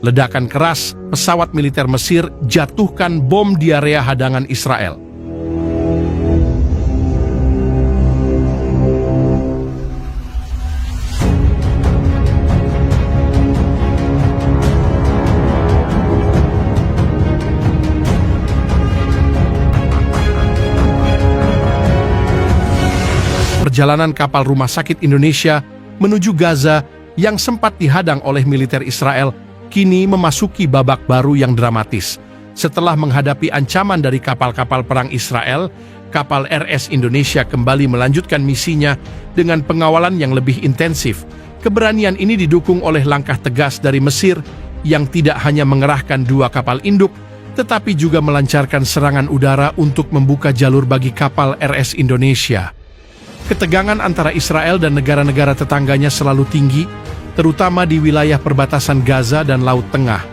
Ledakan keras, pesawat militer Mesir jatuhkan bom di area hadangan Israel. Perjalanan kapal Rumah Sakit Indonesia menuju Gaza yang sempat dihadang oleh militer Israel kini memasuki babak baru yang dramatis. Setelah menghadapi ancaman dari kapal-kapal perang Israel, kapal RS Indonesia kembali melanjutkan misinya dengan pengawalan yang lebih intensif. Keberanian ini didukung oleh langkah tegas dari Mesir yang tidak hanya mengerahkan 2 kapal induk, tetapi juga melancarkan serangan udara untuk membuka jalur bagi kapal RS Indonesia. Ketegangan antara Israel dan negara-negara tetangganya selalu tinggi, terutama di wilayah perbatasan Gaza dan Laut Tengah.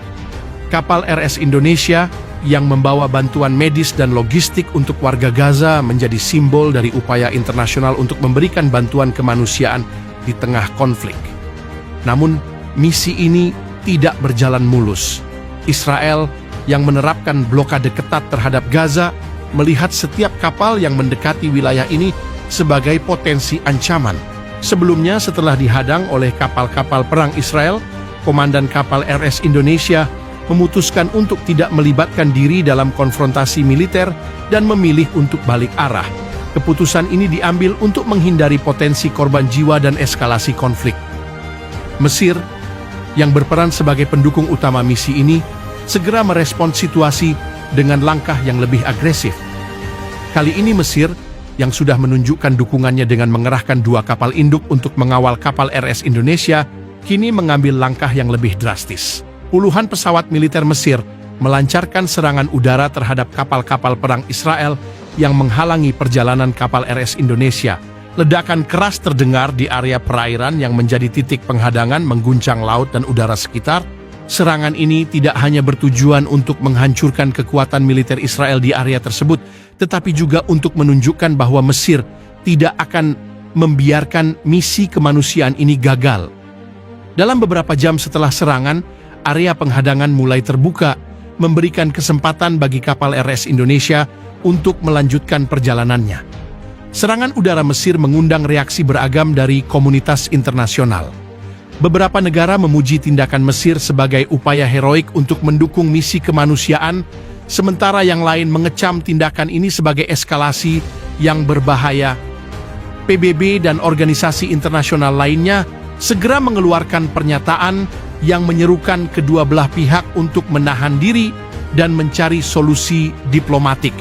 Kapal RS Indonesia yang membawa bantuan medis dan logistik untuk warga Gaza menjadi simbol dari upaya internasional untuk memberikan bantuan kemanusiaan di tengah konflik. Namun, misi ini tidak berjalan mulus. Israel yang menerapkan blokade ketat terhadap Gaza melihat setiap kapal yang mendekati wilayah ini sebagai potensi ancaman. Sebelumnya, setelah dihadang oleh kapal-kapal perang Israel, komandan kapal RS Indonesia memutuskan untuk tidak melibatkan diri dalam konfrontasi militer dan memilih untuk balik arah. Keputusan ini diambil untuk menghindari potensi korban jiwa dan eskalasi konflik. Mesir, yang berperan sebagai pendukung utama misi ini, segera merespons situasi dengan langkah yang lebih agresif. Kali ini Mesir yang sudah menunjukkan dukungannya dengan mengerahkan 2 kapal induk untuk mengawal kapal RS Indonesia, kini mengambil langkah yang lebih drastis. Puluhan pesawat militer Mesir melancarkan serangan udara terhadap kapal-kapal perang Israel yang menghalangi perjalanan kapal RS Indonesia. Ledakan keras terdengar di area perairan yang menjadi titik penghadangan mengguncang laut dan udara sekitar. Serangan ini tidak hanya bertujuan untuk menghancurkan kekuatan militer Israel di area tersebut, tetapi juga untuk menunjukkan bahwa Mesir tidak akan membiarkan misi kemanusiaan ini gagal. Dalam beberapa jam setelah serangan, area penghadangan mulai terbuka, memberikan kesempatan bagi kapal RS Indonesia untuk melanjutkan perjalanannya. Serangan udara Mesir mengundang reaksi beragam dari komunitas internasional. Beberapa negara memuji tindakan Mesir sebagai upaya heroik untuk mendukung misi kemanusiaan, sementara yang lain mengecam tindakan ini sebagai eskalasi yang berbahaya. PBB dan organisasi internasional lainnya segera mengeluarkan pernyataan yang menyerukan kedua belah pihak untuk menahan diri dan mencari solusi diplomatik.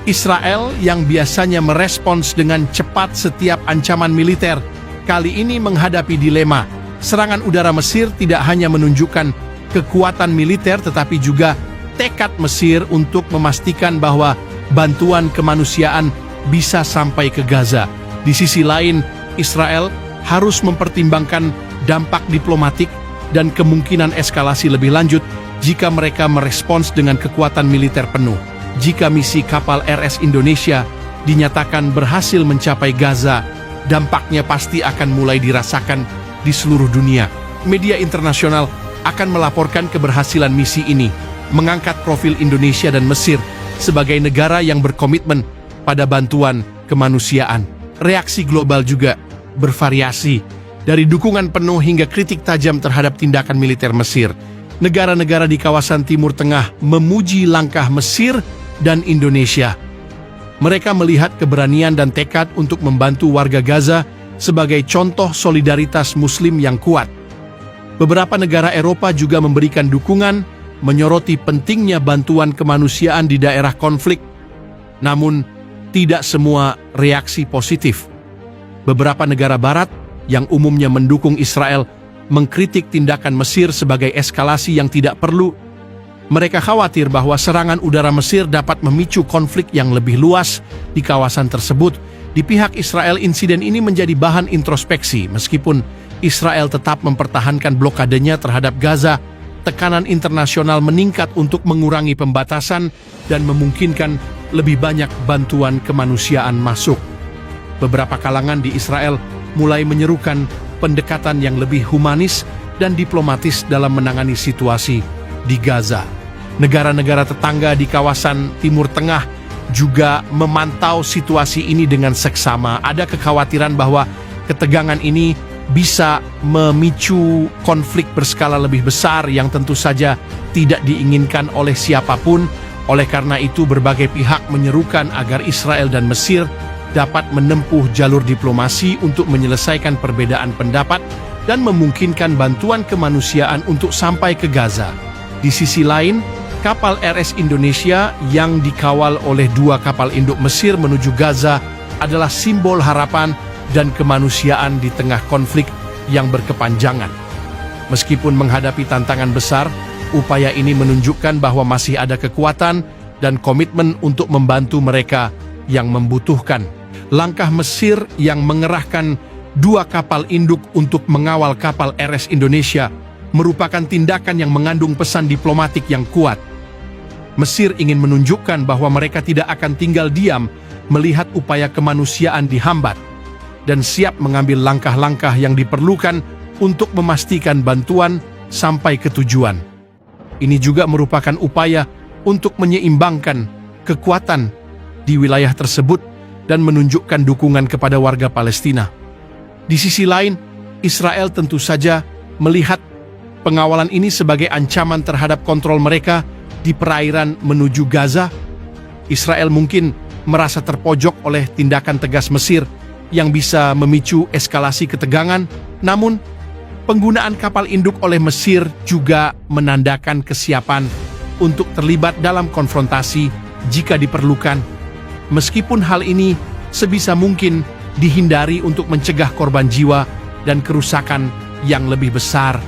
Israel yang biasanya merespons dengan cepat setiap ancaman militer, kali ini menghadapi dilema. Serangan udara Mesir tidak hanya menunjukkan kekuatan militer tetapi juga tekad Mesir untuk memastikan bahwa bantuan kemanusiaan bisa sampai ke Gaza. Di sisi lain, Israel harus mempertimbangkan dampak diplomatik dan kemungkinan eskalasi lebih lanjut jika mereka merespons dengan kekuatan militer penuh. Jika misi kapal RS Indonesia dinyatakan berhasil mencapai Gaza, dampaknya pasti akan mulai dirasakan di seluruh dunia. Media internasional akan melaporkan keberhasilan misi ini, mengangkat profil Indonesia dan Mesir sebagai negara yang berkomitmen pada bantuan kemanusiaan. Reaksi global juga bervariasi, dari dukungan penuh hingga kritik tajam terhadap tindakan militer Mesir. Negara-negara di kawasan Timur Tengah memuji langkah Mesir dan Indonesia. Mereka melihat keberanian dan tekad untuk membantu warga Gaza sebagai contoh solidaritas Muslim yang kuat. Beberapa negara Eropa juga memberikan dukungan, menyoroti pentingnya bantuan kemanusiaan di daerah konflik. Namun, tidak semua reaksi positif. Beberapa negara Barat yang umumnya mendukung Israel mengkritik tindakan Mesir sebagai eskalasi yang tidak perlu. Mereka khawatir bahwa serangan udara Mesir dapat memicu konflik yang lebih luas di kawasan tersebut. Di pihak Israel, insiden ini menjadi bahan introspeksi. Meskipun Israel tetap mempertahankan blokadenya terhadap Gaza, tekanan internasional meningkat untuk mengurangi pembatasan dan memungkinkan lebih banyak bantuan kemanusiaan masuk. Beberapa kalangan di Israel mulai menyerukan pendekatan yang lebih humanis dan diplomatis dalam menangani situasi. di Gaza. Negara-negara tetangga di kawasan Timur Tengah juga memantau situasi ini dengan seksama. Ada kekhawatiran bahwa ketegangan ini bisa memicu konflik berskala lebih besar yang tentu saja tidak diinginkan oleh siapapun. Oleh karena itu, berbagai pihak menyerukan agar Israel dan Mesir dapat menempuh jalur diplomasi untuk menyelesaikan perbedaan pendapat dan memungkinkan bantuan kemanusiaan untuk sampai ke Gaza. Di sisi lain, kapal RS Indonesia yang dikawal oleh 2 kapal induk Mesir menuju Gaza adalah simbol harapan dan kemanusiaan di tengah konflik yang berkepanjangan. Meskipun menghadapi tantangan besar, upaya ini menunjukkan bahwa masih ada kekuatan dan komitmen untuk membantu mereka yang membutuhkan. Langkah Mesir yang mengerahkan 2 kapal induk untuk mengawal kapal RS Indonesia merupakan tindakan yang mengandung pesan diplomatik yang kuat. Mesir ingin menunjukkan bahwa mereka tidak akan tinggal diam melihat upaya kemanusiaan dihambat dan siap mengambil langkah-langkah yang diperlukan untuk memastikan bantuan sampai ke tujuan. Ini juga merupakan upaya untuk menyeimbangkan kekuatan di wilayah tersebut dan menunjukkan dukungan kepada warga Palestina. Di sisi lain, Israel tentu saja melihat pengawalan ini sebagai ancaman terhadap kontrol mereka di perairan menuju Gaza. Israel mungkin merasa terpojok oleh tindakan tegas Mesir yang bisa memicu eskalasi ketegangan. Namun, penggunaan kapal induk oleh Mesir juga menandakan kesiapan untuk terlibat dalam konfrontasi jika diperlukan. Meskipun hal ini sebisa mungkin dihindari untuk mencegah korban jiwa dan kerusakan yang lebih besar.